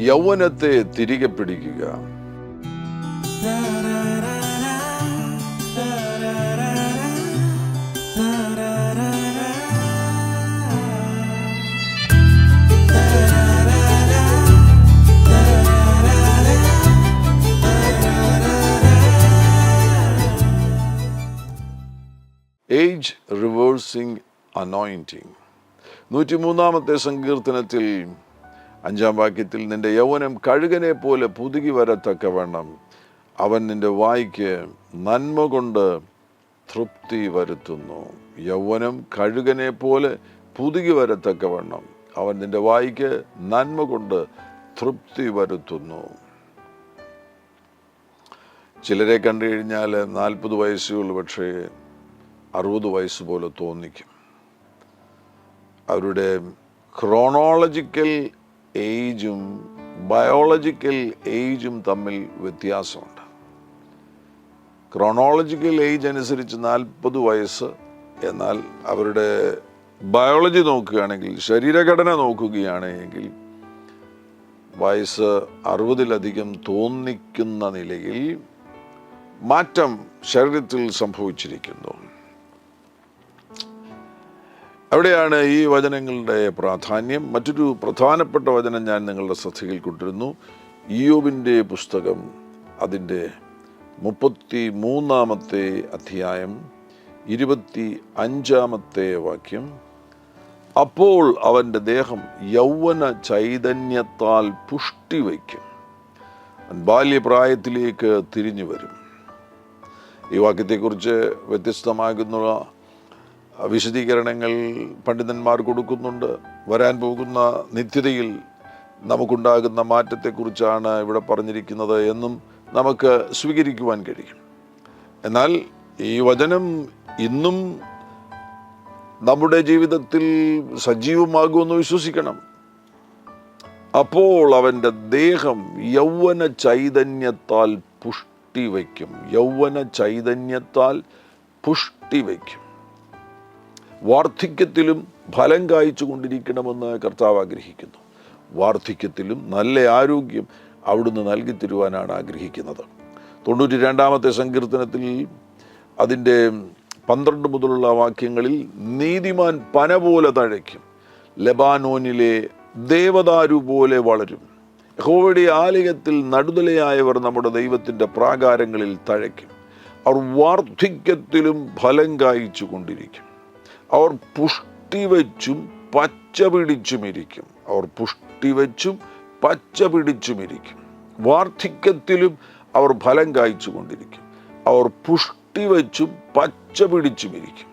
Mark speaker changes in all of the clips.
Speaker 1: യൗവനത്തെ തിരികെ പിടിക്കുക. Age reversing anointing. 103-ാമത്തെ സങ്കീർത്തനത്തിൽ 5-ാം വാക്യത്തിൽ, നിന്റെ യൗവനം കഴുകനെ പോലെ പുതുകി വരത്തക്കവണ്ണം അവൻ നിന്റെ വായ്ക്ക് നന്മ കൊണ്ട് തൃപ്തി വരുത്തുന്നു. യൗവനം കഴുകനെ പോലെ പുതുകി വരത്തക്കവണ്ണം അവൻ നിന്റെ വായ്ക്ക് നന്മ കൊണ്ട് തൃപ്തി വരുത്തുന്നു. ചിലരെ കണ്ടു കഴിഞ്ഞാൽ 40 വയസ്സുകൾ പക്ഷേ 60 വയസ്സ് പോലെ തോന്നിക്കും. അവരുടെ ക്രോണോളജിക്കൽ ഏജും ബയോളജിക്കൽ ഏജും തമ്മിൽ വ്യത്യാസമുണ്ട്. ക്രോണോളജിക്കൽ ഏജ് അനുസരിച്ച് 40 വയസ്സ്, എന്നാൽ അവരുടെ ബയോളജി നോക്കുകയാണെങ്കിൽ, ശരീരഘടന നോക്കുകയാണെങ്കിൽ വയസ്സ് 60-ലധികം തോന്നിക്കുന്ന നിലയിൽ മാറ്റം ശരീരത്തിൽ സംഭവിച്ചിരിക്കുന്നു. അവിടെയാണ് ഈ വചനങ്ങളുടെ പ്രാധാന്യം. മറ്റൊരു പ്രധാനപ്പെട്ട വചനം ഞാൻ നിങ്ങളുടെ ശ്രദ്ധയിൽ കൊണ്ടിരുന്നു. ഇയ്യോബിൻ്റെ പുസ്തകം, അതിൻ്റെ 33-ാമത്തെ അധ്യായം 25-ാമത്തെ വാക്യം. അപ്പോൾ അവൻ്റെ ദേഹം യൗവന ചൈതന്യത്താൽ പുഷ്ടി വയ്ക്കും, ബാല്യപ്രായത്തിലേക്ക് തിരിഞ്ഞു വരും. ഈ വാക്യത്തെക്കുറിച്ച് വ്യത്യസ്തമാകുന്ന വിശദീകരണങ്ങൾ പണ്ഡിതന്മാർ കൊടുക്കുന്നുണ്ട്. വരാൻ പോകുന്ന നിത്യതയിൽ നമുക്കുണ്ടാകുന്ന മാറ്റത്തെക്കുറിച്ചാണ് ഇവിടെ പറഞ്ഞിരിക്കുന്നത് എന്നും നമുക്ക് സ്വീകരിക്കുവാൻ കഴിയും. എന്നാൽ ഈ വചനം ഇന്നും നമ്മുടെ ജീവിതത്തിൽ സജീവമാകുമെന്ന് വിശ്വസിക്കണം. അപ്പോൾ അവൻ്റെ ദേഹം യൗവന ചൈതന്യത്താൽ പുഷ്ടി വയ്ക്കും. യൗവന ചൈതന്യത്താൽ പുഷ്ടി വയ്ക്കും. വാർദ്ധക്യത്തിലും ഫലം കായ്ച്ചു കൊണ്ടിരിക്കണമെന്ന് കർത്താവ് ആഗ്രഹിക്കുന്നു. വാർദ്ധക്യത്തിലും നല്ല ആരോഗ്യം അവിടുന്ന് നൽകി തരുവാനാണ് ആഗ്രഹിക്കുന്നത്. 92-ാമത്തെ സങ്കീർത്തനത്തിൽ അതിൻ്റെ 12 മുതലുള്ള വാക്യങ്ങളിൽ, നീതിമാൻ പന പോലെ തഴയ്ക്കും, ലെബാനോനിലെ ദേവദാരു പോലെ വളരും. യഹോവയുടെ ആലയത്തിൽ നടുതലയായവർ നമ്മുടെ ദൈവത്തിൻ്റെ പ്രാകാരങ്ങളിൽ തഴയ്ക്കും. അവർ വാർദ്ധക്യത്തിലും ഫലം കായ്ച്ചു കൊണ്ടിരിക്കും. അവർ പുഷ്ടി വച്ചും പച്ച പിടിച്ചുമിരിക്കും. അവർ പുഷ്ടി വച്ചും പച്ച പിടിച്ചുമിരിക്കും. വാർദ്ധക്യത്തിലും അവർ ഫലം കായ്ച്ചു കൊണ്ടിരിക്കും. അവർ പുഷ്ടി വച്ചും പച്ച പിടിച്ചുമിരിക്കും.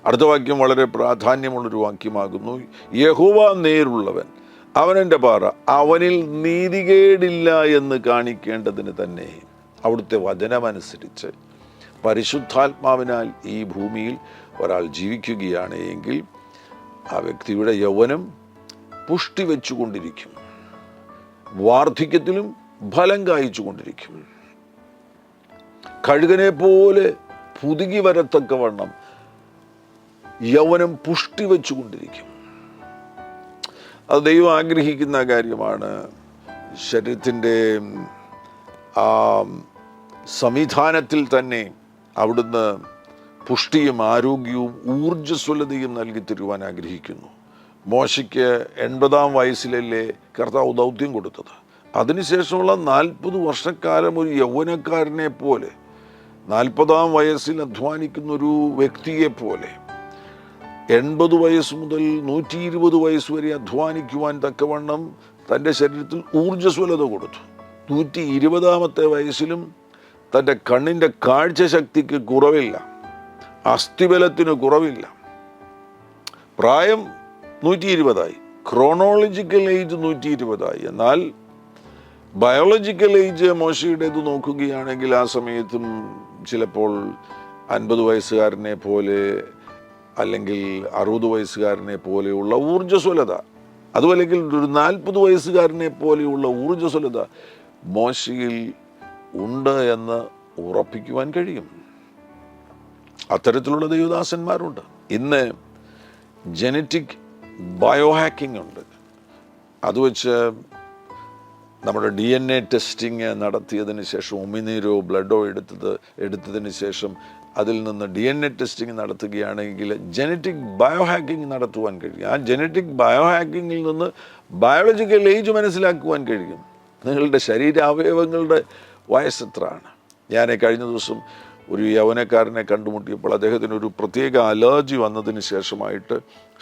Speaker 1: അടുത്ത വാക്യം വളരെ പ്രാധാന്യമുള്ളൊരു വാക്യമാകുന്നു. യഹോവ നേരുള്ളവൻ, അവനെൻ്റെ പാറ, അവനിൽ നീതികേടില്ല എന്ന് കാണിക്കേണ്ടതിന് തന്നെ. അവിടുത്തെ വചനമനുസരിച്ച് പരിശുദ്ധാത്മാവിനാൽ ഈ ഭൂമിയിൽ ഒരാൾ ജീവിക്കുകയാണ് എങ്കിൽ ആ വ്യക്തിയുടെ യൗവനം പുഷ്ടി വെച്ചുകൊണ്ടിരിക്കും, വാർദ്ധക്യത്തിലും ഫലം കായ്ച്ചു കൊണ്ടിരിക്കും. കഴുകനെ പോലെ പുതുകി വരത്തക്കവണ്ണം യൗവനം പുഷ്ടി വെച്ചുകൊണ്ടിരിക്കും. അത് ദൈവം ആഗ്രഹിക്കുന്ന കാര്യമാണ്. ശരീരത്തിൻ്റെ ആ സംവിധാനത്തിൽ തന്നെ അവിടുന്ന് പുഷ്ടിയും ആരോഗ്യവും ഊർജ്ജസ്വലതയും നൽകി തരുവാൻ ആഗ്രഹിക്കുന്നു. മോശയ്ക്ക് 80-ാം വയസ്സിലല്ലേ കർത്താവ് ദൗത്യം കൊടുത്തത്. അതിനുശേഷമുള്ള 40 വർഷക്കാലം ഒരു യൗവനക്കാരനെ പോലെ, 40-ാം വയസ്സിൽ അധ്വാനിക്കുന്നൊരു വ്യക്തിയെ പോലെ 80 വയസ്സ് മുതൽ 120 വയസ്സ് വരെ അധ്വാനിക്കുവാൻ തക്കവണ്ണം തൻ്റെ ശരീരത്തിൽ ഊർജ്ജസ്വലത കൊടുത്തു. 120-ാമത്തെ വയസ്സിലും തൻ്റെ കണ്ണിൻ്റെ കാഴ്ചശക്തിക്ക് കുറവില്ല, അസ്ഥിബലത്തിന് കുറവില്ല. പ്രായം 120ആയി, ക്രോണോളജിക്കൽ ഏജ് 120ആയി. എന്നാൽ ബയോളജിക്കൽ ഏജ് മോശയുടേത് നോക്കുകയാണെങ്കിൽ ആ സമയത്തും ചിലപ്പോൾ 50 വയസ്സുകാരനെ പോലെ അല്ലെങ്കിൽ 60 വയസ്സുകാരനെ പോലെയുള്ള ഊർജ്ജസ്വലത, അതുമല്ലെങ്കിൽ ഒരു 40 വയസ്സുകാരനെ പോലെയുള്ള ഊർജ്ജസ്വലത മോശയിൽ ഉണ്ട് എന്ന് ഉറപ്പിക്കുവാൻ കഴിയും. അത്തരത്തിലുള്ള ദൈവദാസന്മാരുണ്ട്. ഇന്ന് ജനറ്റിക് ബയോ ഹാക്കിംഗ് ഉണ്ട്. അത് വെച്ച് നമ്മുടെ DNA ടെസ്റ്റിങ് നടത്തിയതിന് ശേഷം ഉമിനീരോ ബ്ലഡോ എടുത്തതിന് ശേഷം അതിൽ നിന്ന് DNA ടെസ്റ്റിംഗ് നടത്തുകയാണെങ്കിൽ ജനറ്റിക് ബയോ ഹാക്കിംഗ് നടത്തുവാൻ കഴിയും. ആ ജനറ്റിക് ബയോ ഹാക്കിങ്ങിൽ നിന്ന് ബയോളജിക്കൽ ഏജ് മനസ്സിലാക്കുവാൻ കഴിയും. നിങ്ങളുടെ ശരീരാവയവങ്ങളുടെ വയസ്സെത്രയാണ്. ഞാൻ കഴിഞ്ഞ ദിവസം ഒരു യൗവനക്കാരനെ കണ്ടുമുട്ടിയപ്പോൾ അദ്ദേഹത്തിന് ഒരു പ്രത്യേക അലർജി വന്നതിന് ശേഷമായിട്ട്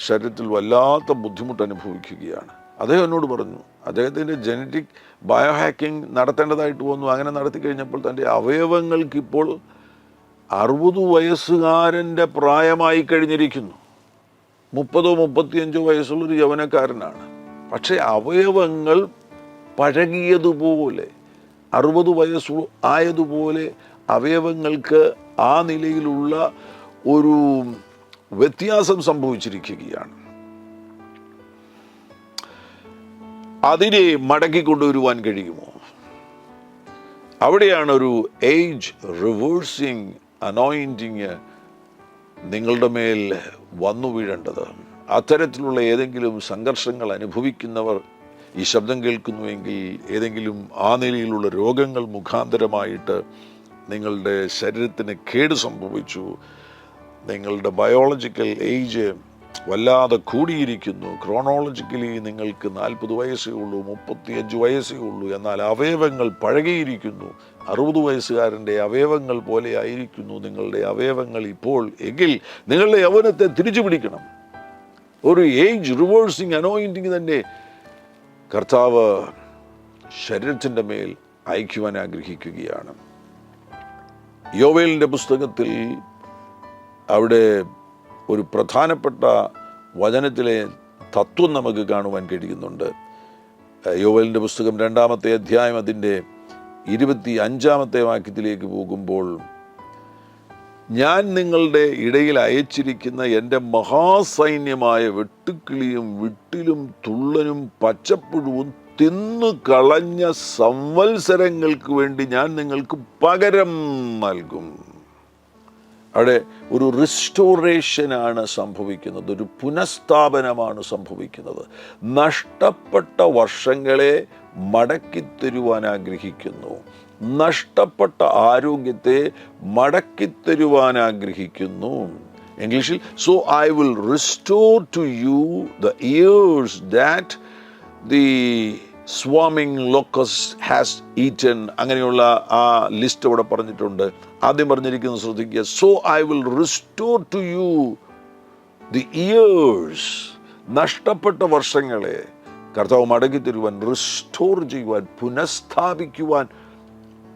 Speaker 1: ശരീരത്തിൽ വല്ലാത്ത ബുദ്ധിമുട്ട് അനുഭവിക്കുകയാണ്. അദ്ദേഹം എന്നോട് പറഞ്ഞു അദ്ദേഹത്തിൻ്റെ ജനറ്റിക് ബയോ ഹാക്കിംഗ് നടത്തേണ്ടതായിട്ട് വന്നു. അങ്ങനെ നടത്തി കഴിഞ്ഞപ്പോൾ തൻ്റെ അവയവങ്ങൾക്കിപ്പോൾ 60 വയസ്സുകാരൻ്റെ പ്രായമായി കഴിഞ്ഞിരിക്കുന്നു. 30-35 വയസ്സുള്ളൊരു യൗവനക്കാരനാണ്. പക്ഷേ അവയവങ്ങൾ പഴകിയതുപോലെ 60 വയസ്സ് ആയതുപോലെ അവയവങ്ങൾക്ക് ആ നിലയിലുള്ള ഒരു വ്യത്യാസം സംഭവിച്ചിരിക്കുകയാണ്. അതിനെ മടക്കി കൊണ്ടുവരുവാൻ കഴിയുമോ? അവിടെയാണ് ഒരു ഏജ് റിവേഴ്സിങ് അനോയിൻറ്റിങ് നിങ്ങളുടെ മേൽ വന്നു വീഴേണ്ടത്. അത്തരത്തിലുള്ള ഏതെങ്കിലും സംഘർഷങ്ങൾ അനുഭവിക്കുന്നവർ ഈ ശബ്ദം കേൾക്കുന്നുവെങ്കിൽ, ഏതെങ്കിലും ആ നിലയിലുള്ള രോഗങ്ങൾ മുഖാന്തരമായിട്ട് നിങ്ങളുടെ ശരീരത്തിന് കേട് സംഭവിച്ചു, നിങ്ങളുടെ ബയോളജിക്കൽ ഏജ് വല്ലാതെ കൂടിയിരിക്കുന്നു, ക്രോണോളജിക്കലി നിങ്ങൾക്ക് 40 വയസ്സേ ഉള്ളൂ, 35 വയസ്സേ ഉള്ളൂ, എന്നാൽ അവയവങ്ങൾ പഴകിയിരിക്കുന്നു, 60 വയസ്സുകാരൻ്റെ അവയവങ്ങൾ പോലെ ആയിരിക്കുന്നു നിങ്ങളുടെ അവയവങ്ങൾ ഇപ്പോൾ, എങ്കിൽ നിങ്ങളുടെ യൗവനത്തെ തിരിച്ചു പിടിക്കണം. ഒരു ഏജ് റിവേഴ്സിങ് അനോയിൻറ്റിങ് തന്നെ കർത്താവ് ശരീരത്തിൻ്റെ മേൽ അയക്കുവാൻ ആഗ്രഹിക്കുകയാണ്. യോവേലിൻ്റെ പുസ്തകത്തിൽ അവിടെ ഒരു പ്രധാനപ്പെട്ട വചനത്തിലെ തത്വം നമുക്ക് കാണുവാൻ കഴിയുന്നുണ്ട്. യോവേലിൻ്റെ പുസ്തകം 2-ാമത്തെ അധ്യായം അതിൻ്റെ 25-ാമത്തെ വാക്യത്തിലേക്ക് പോകുമ്പോൾ, ഞാൻ നിങ്ങളുടെ ഇടയിൽ അയച്ചിരിക്കുന്ന എൻ്റെ മഹാസൈന്യമായ വെട്ടുക്കിളിയും വിട്ടിലും തുള്ളനും പച്ചപ്പുഴുവും തിന്നു കളഞ്ഞ സംവത്സരങ്ങൾക്ക് വേണ്ടി ഞാൻ നിങ്ങൾക്ക് പകരം നൽകും. അവിടെ ഒരു റിസ്റ്റോറേഷനാണ് സംഭവിക്കുന്നത്, ഒരു പുനഃസ്ഥാപനമാണ് സംഭവിക്കുന്നത്. നഷ്ടപ്പെട്ട വർഷങ്ങളെ മടക്കിത്തരുവാൻ ആഗ്രഹിക്കുന്നു, നഷ്ടപ്പെട്ട ആരോഗ്യത്തെ മടക്കിത്തരുവാൻ ആഗ്രഹിക്കുന്നു. ഇംഗ്ലീഷിൽ so I will restore to you the years that the swarming locust has eaten. അങ്ങനെയുള്ള ആ ലിസ്റ്റ് അവിടെ പറഞ്ഞിട്ടുണ്ട്. ആദ്യം പറഞ്ഞിരിക്കുന്നത് ശ്രദ്ധിക്കുക, so I will restore to you the years. നഷ്ടപ്പെട്ട വർഷങ്ങളെ കർത്താവ് മടക്കി തരുവാൻ, റിസ്റ്റോർ ചെയ്യുവാൻ, പുനഃസ്ഥാപിക്കുവാൻ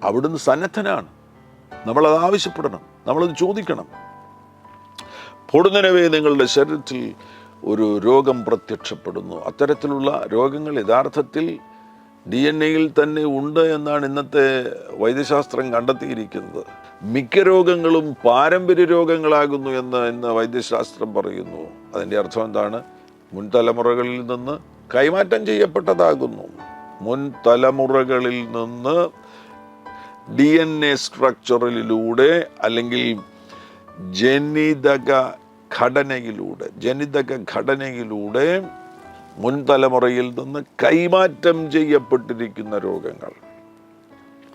Speaker 1: അവിടുന്ന് സന്നദ്ധനാണ്. നമ്മളത് ആവശ്യപ്പെടണം, നമ്മളത് ചോദിക്കണം. പൊടുന്നനവേ നിങ്ങളുടെ ശരീരത്തിൽ ഒരു രോഗം പ്രത്യക്ഷപ്പെടുന്നു. അത്തരത്തിലുള്ള രോഗങ്ങൾ യഥാർത്ഥത്തിൽ DNA-യിൽ തന്നെ ഉണ്ട് എന്നാണ് ഇന്നത്തെ വൈദ്യശാസ്ത്രം കണ്ടെത്തിയിരിക്കുന്നത്. മിക്ക രോഗങ്ങളും പാരമ്പര്യ രോഗങ്ങളാകുന്നു എന്ന് ഇന്ന് വൈദ്യശാസ്ത്രം പറയുന്നു. അതിൻ്റെ അർത്ഥം എന്താണ്? മുൻ തലമുറകളിൽ നിന്ന് കൈമാറ്റം ചെയ്യപ്പെട്ടതാകുന്നു. മുൻ തലമുറകളിൽ നിന്ന് DNA സ്ട്രക്ചറിലൂടെ അല്ലെങ്കിൽ ജനിതക ഘടനയിലൂടെ മുൻ തലമുറയിൽ നിന്ന് കൈമാറ്റം ചെയ്യപ്പെട്ടിരിക്കുന്ന രോഗങ്ങൾ.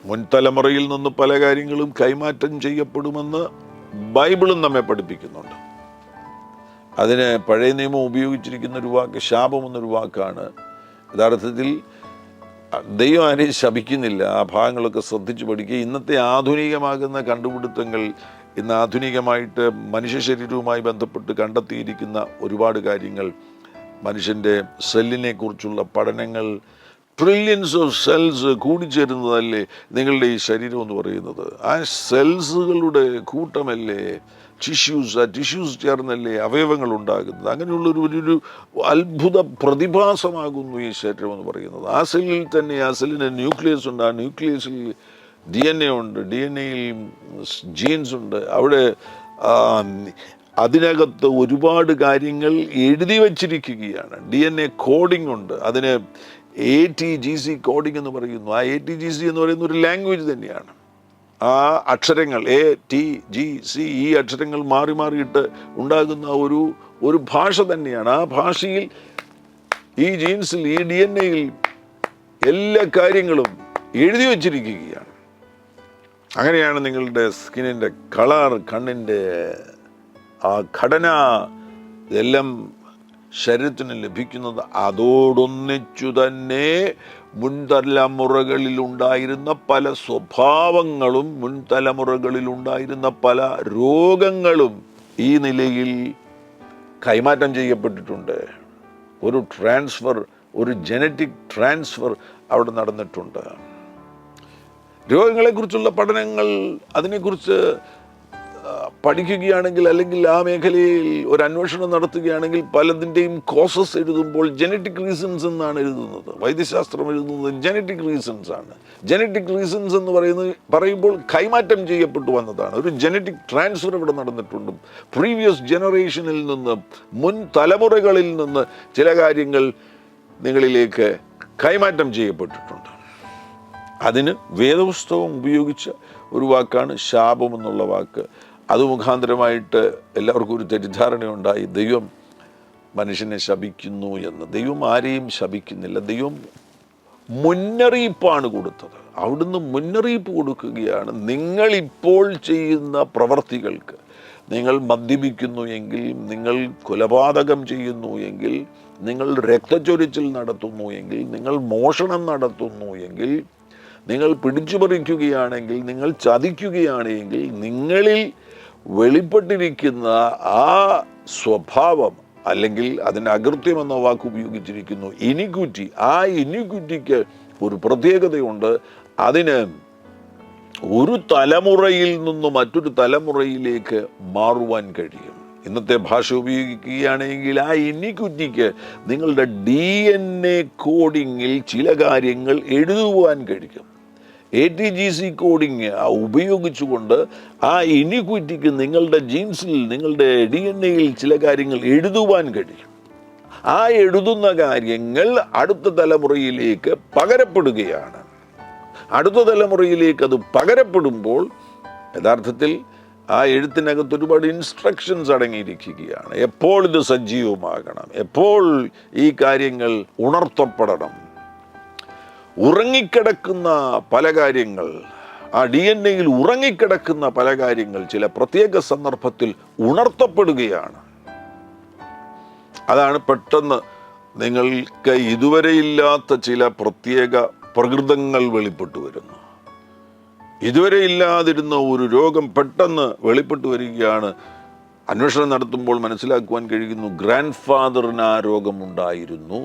Speaker 1: മുൻ തലമുറയിൽ നിന്ന് പല കാര്യങ്ങളും കൈമാറ്റം ചെയ്യപ്പെടുമെന്ന് ബൈബിളും നമ്മെ പഠിപ്പിക്കുന്നുണ്ട്. അതിന് പഴയ നിയമം ഉപയോഗിച്ചിരിക്കുന്ന ഒരു വാക്ക് ശാപം എന്നൊരു വാക്കാണ്. യഥാർത്ഥത്തിൽ ദൈവം ആരെയും ശപിക്കുന്നില്ല. ആ ഭാഗങ്ങളൊക്കെ ശ്രദ്ധിച്ചു പഠിക്കുക. ഇന്നത്തെ ആധുനികമാകുന്ന കണ്ടുപിടുത്തങ്ങൾ, ഇന്ന് ആധുനികമായിട്ട് മനുഷ്യ ശരീരവുമായി ബന്ധപ്പെട്ട് കണ്ടെത്തിയിരിക്കുന്ന ഒരുപാട് കാര്യങ്ങൾ, മനുഷ്യൻ്റെ സെല്ലിനെ കുറിച്ചുള്ള പഠനങ്ങൾ, ട്രില്യൻസ് ഓഫ് സെൽസ് കൂടിച്ചേരുന്നതല്ലേ നിങ്ങളുടെ ഈ ശരീരം എന്ന് പറയുന്നത്. ആ സെൽസുകളുടെ കൂട്ടമല്ലേ ടിഷ്യൂസ് ചേർന്നല്ലേ അവയവങ്ങൾ ഉണ്ടാകുന്നത്. അങ്ങനെയുള്ളൊരു ഒരു അത്ഭുത പ്രതിഭാസമാകുന്നു ഈ ശരീരം എന്ന് പറയുന്നത്. ആ സെല്ലിൽ തന്നെ ആ സെല്ലിന് ന്യൂക്ലിയസ് ഉണ്ട്, ആ ന്യൂക്ലിയസിൽ DNA ഉണ്ട്, DNA-യിൽ ജീൻസ് ഉണ്ട്. അവിടെ അതിനകത്ത് ഒരുപാട് കാര്യങ്ങൾ എഴുതി വച്ചിരിക്കുകയാണ്. DNA കോഡിംഗ് ഉണ്ട്. അതിന് ATGC കോഡിംഗ് എന്ന് പറയുന്നു. ആ ATGC എന്ന് പറയുന്ന ഒരു ലാംഗ്വേജ് തന്നെയാണ്. ആ അക്ഷരങ്ങൾ ATGC, ഈ അക്ഷരങ്ങൾ മാറി മാറിയിട്ട് ഉണ്ടാകുന്ന ഒരു ഭാഷ തന്നെയാണ്. ആ ഭാഷയിൽ ഈ ജീൻസിൽ, ഈ DNA-യിൽ എല്ലാ കാര്യങ്ങളും എഴുതി വച്ചിരിക്കുകയാണ്. അങ്ങനെയാണ് നിങ്ങളുടെ സ്കിന്നിൻ്റെ കളർ, കണ്ണിൻ്റെ ആ ഘടന, ഇതെല്ലാം ശരീരത്തിന് ലഭിക്കുന്നത് അതോടൊന്നിച്ചു തന്നെ മുൻതലമുറകളിലുണ്ടായിരുന്ന പല സ്വഭാവങ്ങളും, മുൻതലമുറകളിലുണ്ടായിരുന്ന പല രോഗങ്ങളും ഈ നിലയിൽ കൈമാറ്റം ചെയ്യപ്പെട്ടിട്ടുണ്ട്. ഒരു ട്രാൻസ്ഫർ, ഒരു ജനറ്റിക് ട്രാൻസ്ഫർ അവിടെ നടന്നിട്ടുണ്ട്. രോഗങ്ങളെക്കുറിച്ചുള്ള പഠനങ്ങൾ, അതിനെക്കുറിച്ച് പഠിക്കുകയാണെങ്കിൽ, അല്ലെങ്കിൽ ആ മേഖലയിൽ ഒരു അന്വേഷണം നടത്തുകയാണെങ്കിൽ, പലതിൻ്റെയും കോസസ് എഴുതുമ്പോൾ ജനറ്റിക് റീസൺസ് എന്നാണ് എഴുതുന്നത്. വൈദ്യശാസ്ത്രം എഴുതുന്നത് ജനറ്റിക് റീസൺസ് ആണ്. ജനറ്റിക് റീസൺസ് എന്ന് പറയുമ്പോൾ കൈമാറ്റം ചെയ്യപ്പെട്ടു വന്നതാണ്. ഒരു ജനറ്റിക് ട്രാൻസ്ഫർ ഇവിടെ നടന്നിട്ടുണ്ട്. പ്രീവിയസ് ജനറേഷനിൽ നിന്ന്, മുൻ തലമുറകളിൽ നിന്ന് ചില കാര്യങ്ങൾ നിങ്ങളിലേക്ക് കൈമാറ്റം ചെയ്യപ്പെട്ടിട്ടുണ്ട്. അതിന് വേദപുസ്തകം ഉപയോഗിച്ച ഒരു വാക്കാണ് ശാപം എന്നുള്ള വാക്ക്. അത് മുഖാന്തരമായിട്ട് എല്ലാവർക്കും ഒരു തെറ്റിദ്ധാരണയുണ്ടായി, ദൈവം മനുഷ്യനെ ശപിക്കുന്നു എന്ന്. ദൈവം ആരെയും ശപിക്കുന്നില്ല. ദൈവം മുന്നറിയിപ്പാണ് കൊടുത്തത്. അവിടുന്ന് മുന്നറിയിപ്പ് കൊടുക്കുകയാണ്, നിങ്ങളിപ്പോൾ ചെയ്യുന്ന പ്രവർത്തികൾക്ക്, നിങ്ങൾ മദ്യപിക്കുന്നു എങ്കിൽ, നിങ്ങൾ കൊലപാതകം ചെയ്യുന്നു എങ്കിൽ, നിങ്ങൾ രക്തച്ചൊരിച്ചിൽ നടത്തുന്നു എങ്കിൽ, നിങ്ങൾ മോഷണം നടത്തുന്നു എങ്കിൽ, നിങ്ങൾ പിടിച്ചുപറിക്കുകയാണെങ്കിൽ, നിങ്ങൾ ചതിക്കുകയാണെങ്കിൽ, നിങ്ങളിൽ വെളിപ്പെട്ടിരിക്കുന്ന ആ സ്വഭാവം, അല്ലെങ്കിൽ അതിന് അകൃത്യം എന്ന വാക്ക് ഉപയോഗിച്ചിരിക്കുന്നു, ഇനിക്വിറ്റി. ആ ഇനിക്വിറ്റിക്ക് ഒരു പ്രത്യേകതയുണ്ട്. അതിന് ഒരു തലമുറയിൽ നിന്ന് മറ്റൊരു തലമുറയിലേക്ക് മാറുവാൻ കഴിയും. ഇന്നത്തെ ഭാഷ ഉപയോഗിക്കുകയാണെങ്കിൽ ആ ഇനിക്വിറ്റിക്ക് നിങ്ങളുടെ DNA കോഡിങ്ങിൽ ചില കാര്യങ്ങൾ എഴുതുവാൻ കഴിയും. ATGC കോഡിങ് ഉപയോഗിച്ചുകൊണ്ട് ആ ഇനിക്വിറ്റിക്ക് നിങ്ങളുടെ ജീൻസിൽ, നിങ്ങളുടെ DNA-യിൽ ചില കാര്യങ്ങൾ എഴുതുവാൻ കഴിയും. ആ എഴുതുന്ന കാര്യങ്ങൾ അടുത്ത തലമുറയിലേക്ക് പകരപ്പെടുകയാണ്. അടുത്ത തലമുറയിലേക്ക് അത് പകരപ്പെടുമ്പോൾ യഥാർത്ഥത്തിൽ ആ എഴുത്തിനകത്ത് ഒരുപാട് ഇൻസ്ട്രക്ഷൻസ് അടങ്ങിയിരിക്കുകയാണ്. എപ്പോൾ ഇത് സജീവമാകണം, എപ്പോൾ ഈ കാര്യങ്ങൾ ഉണർത്തപ്പെടണം. ഉറങ്ങിക്കിടക്കുന്ന പല കാര്യങ്ങൾ, ആ DNA-യിൽ ഉറങ്ങിക്കിടക്കുന്ന പല കാര്യങ്ങൾ ചില പ്രത്യേക സന്ദർഭത്തിൽ ഉണർത്തപ്പെടുകയാണ്. അതാണ് പെട്ടെന്ന് നിങ്ങൾക്ക് ഇതുവരെ ഇല്ലാത്ത ചില പ്രത്യേക പ്രകൃതങ്ങൾ വെളിപ്പെട്ടു വരുന്നു. ഇതുവരെ ഇല്ലാതിരുന്ന ഒരു രോഗം പെട്ടെന്ന് വെളിപ്പെട്ടു വരികയാണ്. അന്വേഷണം നടത്തുമ്പോൾ മനസ്സിലാക്കുവാൻ കഴിയുന്നു, ഗ്രാൻഡ് ഫാദറിന് ആ രോഗമുണ്ടായിരുന്നു.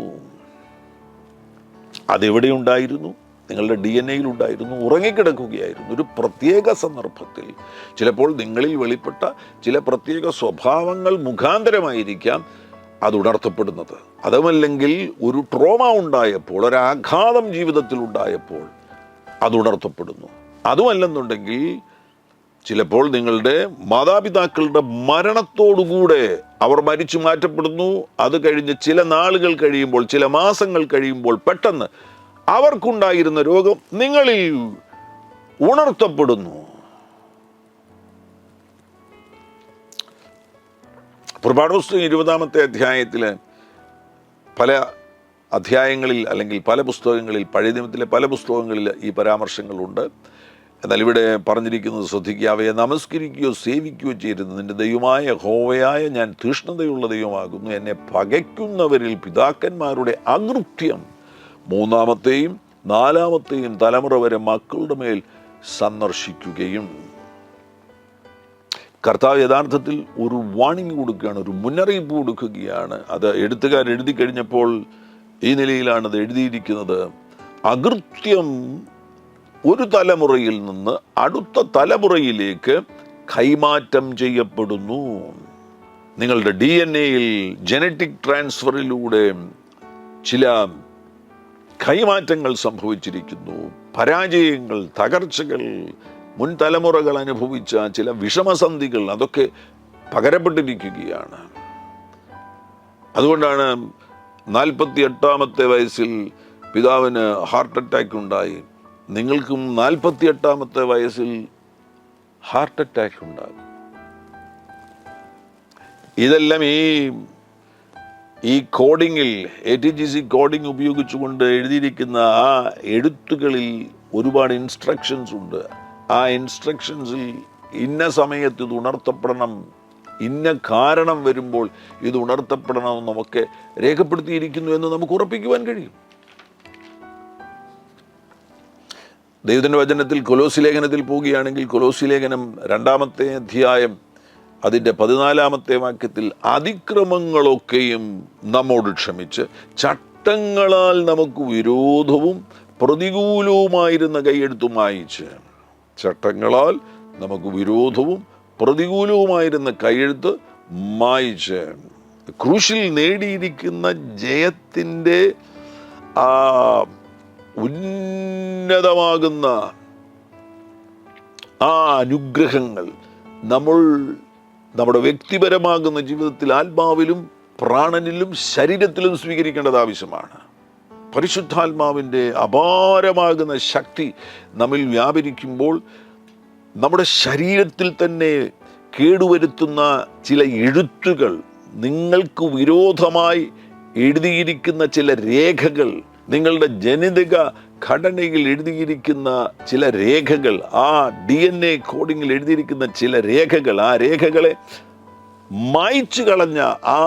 Speaker 1: അതെവിടെ ഉണ്ടായിരുന്നു? നിങ്ങളുടെ DNA-യിൽ ഉണ്ടായിരുന്നു, ഉറങ്ങിക്കിടക്കുകയായിരുന്നു. ഒരു പ്രത്യേക സന്ദർഭത്തിൽ ചിലപ്പോൾ നിങ്ങളിൽ വെളിപ്പെട്ട ചില പ്രത്യേക സ്വഭാവങ്ങൾ മുഖാന്തരമായിരിക്കാം അത് ഉണർത്തപ്പെടുന്നത്. അതുമല്ലെങ്കിൽ ഒരു ട്രോമ ഉണ്ടായപ്പോൾ, ഒരാഘാതം ജീവിതത്തിൽ ഉണ്ടായപ്പോൾ അത് ഉണർത്തപ്പെടുന്നു. അതുമല്ലെന്നുണ്ടെങ്കിൽ ചിലപ്പോൾ നിങ്ങളുടെ മാതാപിതാക്കളുടെ മരണത്തോടുകൂടെ അവർ മരിച്ചു മാറ്റപ്പെടുന്നു. അത് കഴിഞ്ഞ് ചില നാളുകൾ കഴിയുമ്പോൾ, ചില മാസങ്ങൾ കഴിയുമ്പോൾ പെട്ടെന്ന് അവർക്കുണ്ടായിരുന്ന രോഗം നിങ്ങളിൽ ഉണർത്തപ്പെടുന്നു. പുറപ്പാട് പുസ്തകം 20-ാമത്തെ അധ്യായത്തിൽ പല അധ്യായങ്ങളിൽ, അല്ലെങ്കിൽ പല പുസ്തകങ്ങളിൽ, പഴയ നിയമത്തിലെ പല പുസ്തകങ്ങളിൽ ഈ പരാമർശങ്ങളുണ്ട്. എന്നാൽ ഇവിടെ പറഞ്ഞിരിക്കുന്നത് ശ്രദ്ധിക്കുക, അവയെ നമസ്കരിക്കുകയോ സേവിക്കുകയോ ചെയ്യരുത്. നിന്റെ ദൈവമായ യഹോവയായ ഞാൻ തീഷ്ണതയുള്ള ദൈവമാകുന്നു. എന്നെ പകയ്ക്കുന്നവരിൽ പിതാക്കന്മാരുടെ അകൃത്യം 3-ാമത്തെയും 4-ാമത്തെയും തലമുറ വരെ മക്കളുടെ മേൽ സന്ദർശിക്കുകയും. കർത്താവ് യഥാർത്ഥത്തിൽ ഒരു വാണിംഗ് കൊടുക്കുകയാണ്, ഒരു മുന്നറിയിപ്പ് കൊടുക്കുകയാണ്. അത് എഴുത്തുകാർ എഴുതി കഴിഞ്ഞപ്പോൾ ഈ നിലയിലാണ് അത് എഴുതിയിരിക്കുന്നത്. അകൃത്യം ഒരു തലമുറയിൽ നിന്ന് അടുത്ത തലമുറയിലേക്ക് കൈമാറ്റം ചെയ്യപ്പെടുന്നു. നിങ്ങളുടെ DNA-യിൽ ജനറ്റിക് ട്രാൻസ്ഫറിലൂടെ ചില കൈമാറ്റങ്ങൾ സംഭവിച്ചിരിക്കുന്നു. പരാജയങ്ങൾ, തകർച്ചകൾ, മുൻ തലമുറകൾ അനുഭവിച്ച ചില വിഷമസന്ധികൾ, അതൊക്കെ പകരപ്പെട്ടിരിക്കുകയാണ്. അതുകൊണ്ടാണ് 48-ാമത്തെ വയസ്സിൽ പിതാവിന് ഹാർട്ട് അറ്റാക്ക് ഉണ്ടായി. നിങ്ങൾക്കും 48-ാമത്തെ വയസ്സിൽ ഹാർട്ട് അറ്റാക്ക് ഉണ്ടാകും. ഇതെല്ലാം ഈ ഈ കോഡിങ്ങിൽ ATGC കോഡിംഗ് ഉപയോഗിച്ചുകൊണ്ട് എഴുതിയിരിക്കുന്ന ആ എഴുത്തുകളിൽ ഒരുപാട് ഇൻസ്ട്രക്ഷൻസ് ഉണ്ട്. ആ ഇൻസ്ട്രക്ഷൻസിൽ ഇന്ന സമയത്ത് ഇത് ഉണർത്തപ്പെടണം, ഇന്ന കാരണം വരുമ്പോൾ ഇത് ഉണർത്തപ്പെടണമെന്നൊക്കെ രേഖപ്പെടുത്തിയിരിക്കുന്നു എന്ന് നമുക്ക് ഉറപ്പിക്കുവാൻ കഴിയും. ദൈവത്തിൻ്റെ വചനത്തിൽ കൊലോസി ലേഖനത്തിൽ പോവുകയാണെങ്കിൽ കൊലോസി ലേഖനം 2-ാമത്തെ അധ്യായം അതിൻ്റെ 14-ാമത്തെ വാക്യത്തിൽ അതിക്രമങ്ങളൊക്കെയും നമ്മോട് ക്ഷമിച്ച് ചട്ടങ്ങളാൽ നമുക്ക് വിരോധവും പ്രതികൂലവുമായിരുന്ന കൈയെഴുത്ത് മായിച്ച്, ചട്ടങ്ങളാൽ നമുക്ക് വിരോധവും പ്രതികൂലവുമായിരുന്ന കൈയെഴുത്ത് മായിച്ച് ക്രൂശിൽ നേടിയിരിക്കുന്ന ജയത്തിൻ്റെ ആ ഉന്നതമാകുന്ന ആ അനുഗ്രഹങ്ങൾ നമ്മുടെ വ്യക്തിപരമാകുന്ന ജീവിതത്തിൽ ആത്മാവിലും പ്രാണനിലും ശരീരത്തിലും സ്വീകരിക്കേണ്ടത് ആവശ്യമാണ്. പരിശുദ്ധാത്മാവിൻ്റെ അപാരമാകുന്ന ശക്തി നമ്മിൽ വ്യാപരിക്കുമ്പോൾ നമ്മുടെ ശരീരത്തിൽ തന്നെ കേടുവരുത്തുന്ന ചില എഴുത്തുകൾ, നിങ്ങൾക്ക് വിരോധമായി എഴുതിയിരിക്കുന്ന ചില രേഖകൾ, നിങ്ങളുടെ ജനിതക ഘടനയിൽ എഴുതിയിരിക്കുന്ന ചില രേഖകൾ, ആ DNA കോഡിങ്ങിൽ എഴുതിയിരിക്കുന്ന ചില രേഖകൾ, ആ രേഖകളെ മായ്ച്ചു കളഞ്ഞ ആ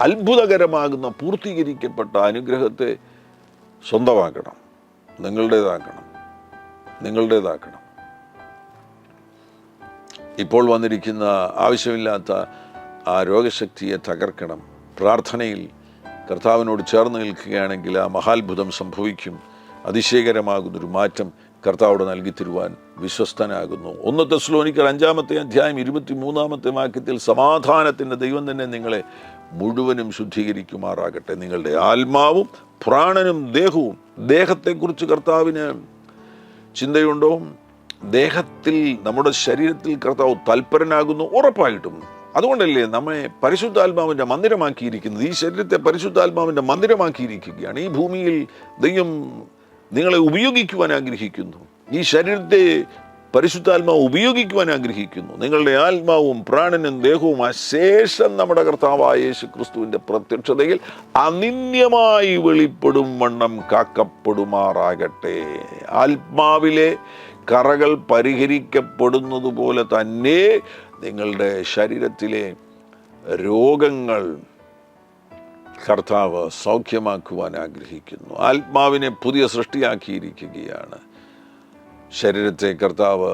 Speaker 1: അത്ഭുതകരമാകുന്ന പൂർത്തീകരിക്കപ്പെട്ട അനുഗ്രഹത്തെ സ്വന്തമാക്കണം, നിങ്ങളുടേതാക്കണം. ഇപ്പോൾ വന്നിരിക്കുന്ന ആവശ്യമില്ലാത്ത ആ രോഗശക്തിയെ തകർക്കണം. പ്രാർത്ഥനയിൽ കർത്താവിനോട് ചേർന്ന് നിൽക്കുകയാണെങ്കിൽ ആ മഹാത്ഭുതം സംഭവിക്കും. അതിശയകരമാകുന്നൊരു മാറ്റം കർത്താവോട് നൽകി തരുവാൻ വിശ്വസ്തനാകുന്നു. 1 തെസ്സലോനിക്കർ 5-ാമത്തെ അധ്യായം 23-ാമത്തെ വാക്യത്തിൽ സമാധാനത്തിൻ്റെ ദൈവം തന്നെ നിങ്ങളെ മുഴുവനും ശുദ്ധീകരിക്കുമാറാകട്ടെ. നിങ്ങളുടെ ആത്മാവും പ്രാണനും ദേഹവും, ദേഹത്തെക്കുറിച്ച് കർത്താവിന് ചിന്തയുണ്ടോ? ദേഹത്തിൽ, നമ്മുടെ ശരീരത്തിൽ കർത്താവ് തൽപരനാകുന്നു, ഉറപ്പായിട്ടും. അതുകൊണ്ടല്ലേ നമ്മെ പരിശുദ്ധാത്മാവിൻ്റെ മന്ദിരമാക്കിയിരിക്കുന്നത്. ഈ ശരീരത്തെ പരിശുദ്ധാത്മാവിൻ്റെ മന്ദിരമാക്കിയിരിക്കുകയാണ്. ഈ ഭൂമിയിൽ ദൈവം നിങ്ങളെ ഉപയോഗിക്കുവാൻ ആഗ്രഹിക്കുന്നു. ഈ ശരീരത്തെ പരിശുദ്ധാത്മാവ് ഉപയോഗിക്കുവാൻ ആഗ്രഹിക്കുന്നു. നിങ്ങളുടെ ആത്മാവും പ്രാണനും ദേഹവും അശേഷം നമ്മുടെ കർത്താവായ യേശു ക്രിസ്തുവിൻ്റെ പ്രത്യക്ഷതയിൽ അനിന്യമായി വെളിപ്പെടും വണ്ണം കാക്കപ്പെടുമാറാകട്ടെ. ആത്മാവിലെ കറകൾ പരിഹരിക്കപ്പെടുന്നത് പോലെ തന്നെ നിങ്ങളുടെ ശരീരത്തിലെ രോഗങ്ങൾ കർത്താവ് സൗഖ്യമാക്കുവാൻ ആഗ്രഹിക്കുന്നു. ആത്മാവിനെ പുതിയ സൃഷ്ടിയാക്കിയിരിക്കുകയാണ്. ശരീരത്തെ കർത്താവ്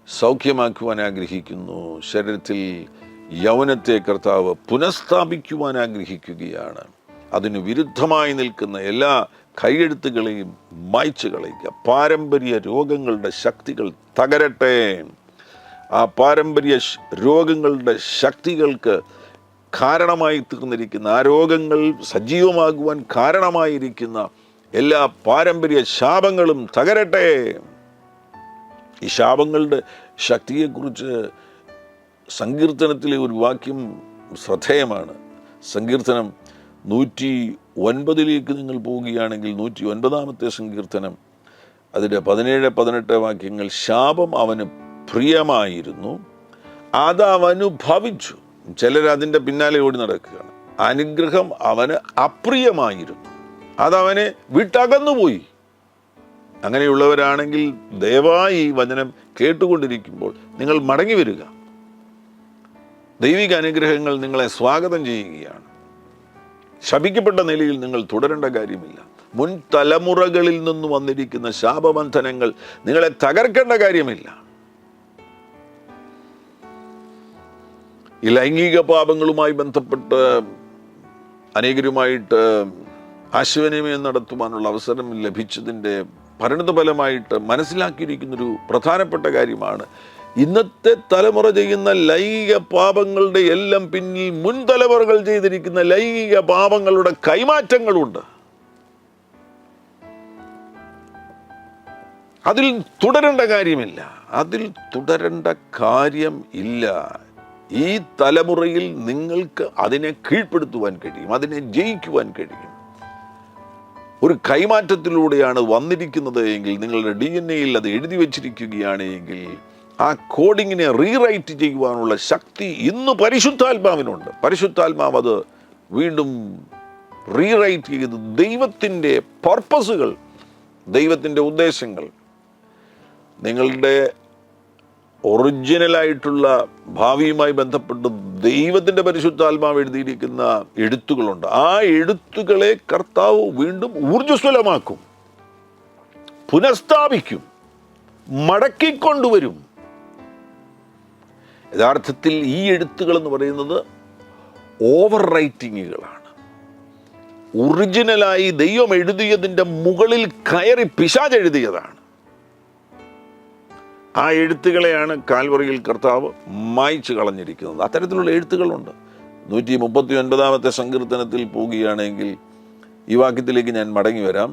Speaker 1: സൗഖ്യമാക്കുവാൻ ആഗ്രഹിക്കുന്നു. ശരീരത്തിൽ യൗവനത്തെ കർത്താവ് പുനഃസ്ഥാപിക്കുവാൻ ആഗ്രഹിക്കുകയാണ്. അതിന് വിരുദ്ധമായി നിൽക്കുന്ന എല്ലാ കൈയെഴുത്തുകളെയും മായ്ച്ചു കളയുക. പാരമ്പര്യ രോഗങ്ങളുടെ ശക്തികൾ തകരട്ടെ. ആ പാരമ്പര്യ രോഗങ്ങളുടെ ശക്തികൾക്ക് കാരണമായി തീർന്നിരിക്കുന്ന, ആ രോഗങ്ങൾ സജീവമാകുവാൻ കാരണമായിരിക്കുന്ന എല്ലാ പാരമ്പര്യ ശാപങ്ങളും തകരട്ടെ. ഈ ശാപങ്ങളുടെ ശക്തിയെക്കുറിച്ച് സങ്കീർത്തനത്തിലെ ഒരു വാക്യം ശ്രദ്ധേയമാണ്. സങ്കീർത്തനം 109 നിങ്ങൾ പോവുകയാണെങ്കിൽ 109-ാമത്തെ സങ്കീർത്തനം അതിൻ്റെ 17-18 വാക്യങ്ങൾ, ശാപം അവന് പ്രിയമായിരുന്നു, അതവനു ഭവിച്ചു. ചിലരതിൻ്റെ പിന്നാലെ ഓടി നടക്കുകയാണ്. അനുഗ്രഹം അവന് അപ്രിയമായിരുന്നു, അതവനെ വിട്ടകന്നുപോയി. അങ്ങനെയുള്ളവരാണെങ്കിൽ ദയവായി ഈ വചനം കേട്ടുകൊണ്ടിരിക്കുമ്പോൾ നിങ്ങൾ മടങ്ങി വരിക. ദൈവിക അനുഗ്രഹങ്ങൾ നിങ്ങളെ സ്വാഗതം ചെയ്യുകയാണ്. ശപിക്കപ്പെട്ട നിലയിൽ നിങ്ങൾ തുടരേണ്ട കാര്യമില്ല. മുൻ തലമുറകളിൽ നിന്ന് വന്നിരിക്കുന്ന ശാപബന്ധനങ്ങൾ നിങ്ങളെ തകർക്കേണ്ട കാര്യമില്ല. ഈ ലൈംഗിക പാപങ്ങളുമായി ബന്ധപ്പെട്ട് അനേകരുമായിട്ട് ആശയവിനിമയം നടത്തുവാനുള്ള അവസരം ലഭിച്ചതിൻ്റെ പരിണിതഫലമായിട്ട് മനസ്സിലാക്കിയിരിക്കുന്നൊരു പ്രധാനപ്പെട്ട കാര്യമാണ്, ഇന്നത്തെ തലമുറ ചെയ്യുന്ന ലൈംഗിക പാപങ്ങളുടെ എല്ലാം പിന്നിൽ മുൻ തലമുറകൾ ചെയ്തിരിക്കുന്ന ലൈംഗിക പാപങ്ങളുടെ കൈമാറ്റങ്ങളുണ്ട്. അതിൽ തുടരേണ്ട കാര്യം ഇല്ല. ഈ തലമുറയിൽ നിങ്ങൾക്ക് അതിനെ കീഴ്പ്പെടുത്തുവാൻ കഴിയും, അതിനെ ജയിക്കുവാൻ കഴിയും. ഒരു കൈമാറ്റത്തിലൂടെയാണ് വന്നിരിക്കുന്നത് എങ്കിൽ, നിങ്ങളുടെ DNA-യിൽ അത് എഴുതി വച്ചിരിക്കുകയാണ് എങ്കിൽ, ആ കോഡിങ്ങിനെ റീറൈറ്റ് ചെയ്യുവാനുള്ള ശക്തി ഇന്ന് പരിശുദ്ധാത്മാവിനുണ്ട്. പരിശുദ്ധാത്മാവ് അത് വീണ്ടും റീറൈറ്റ് ചെയ്ത് ദൈവത്തിൻ്റെ പർപ്പസുകൾ, ദൈവത്തിൻ്റെ ഉദ്ദേശങ്ങൾ, നിങ്ങളുടെ ഒറിജിനലായിട്ടുള്ള ഭാവിയുമായി ബന്ധപ്പെട്ട് ദൈവത്തിൻ്റെ പരിശുദ്ധാത്മാവ് എഴുതിയിരിക്കുന്ന എഴുത്തുകളുണ്ട്. ആ എഴുത്തുകളെ കർത്താവ് വീണ്ടും ഊർജ്ജസ്വലമാക്കും, പുനഃസ്ഥാപിക്കും, മടക്കിക്കൊണ്ടുവരും. യഥാർത്ഥത്തിൽ ഈ എഴുത്തുകൾ എന്ന് പറയുന്നത് ഓവർ റൈറ്റിങ്ങുകളാണ്. ഒറിജിനലായി ദൈവം എഴുതിയതിൻ്റെ മുകളിൽ കയറി പിശാച് എഴുതിയതാണ്. ആ എഴുത്തുകളെയാണ് കാൽവറിയിൽ കർത്താവ് മായ്ച്ചു കളഞ്ഞിരിക്കുന്നത്. അത്തരത്തിലുള്ള എഴുത്തുകളുണ്ട്. 139 സങ്കീർത്തനത്തിൽ പോവുകയാണെങ്കിൽ ഈ വാക്യത്തിലേക്ക് ഞാൻ മടങ്ങി വരാം.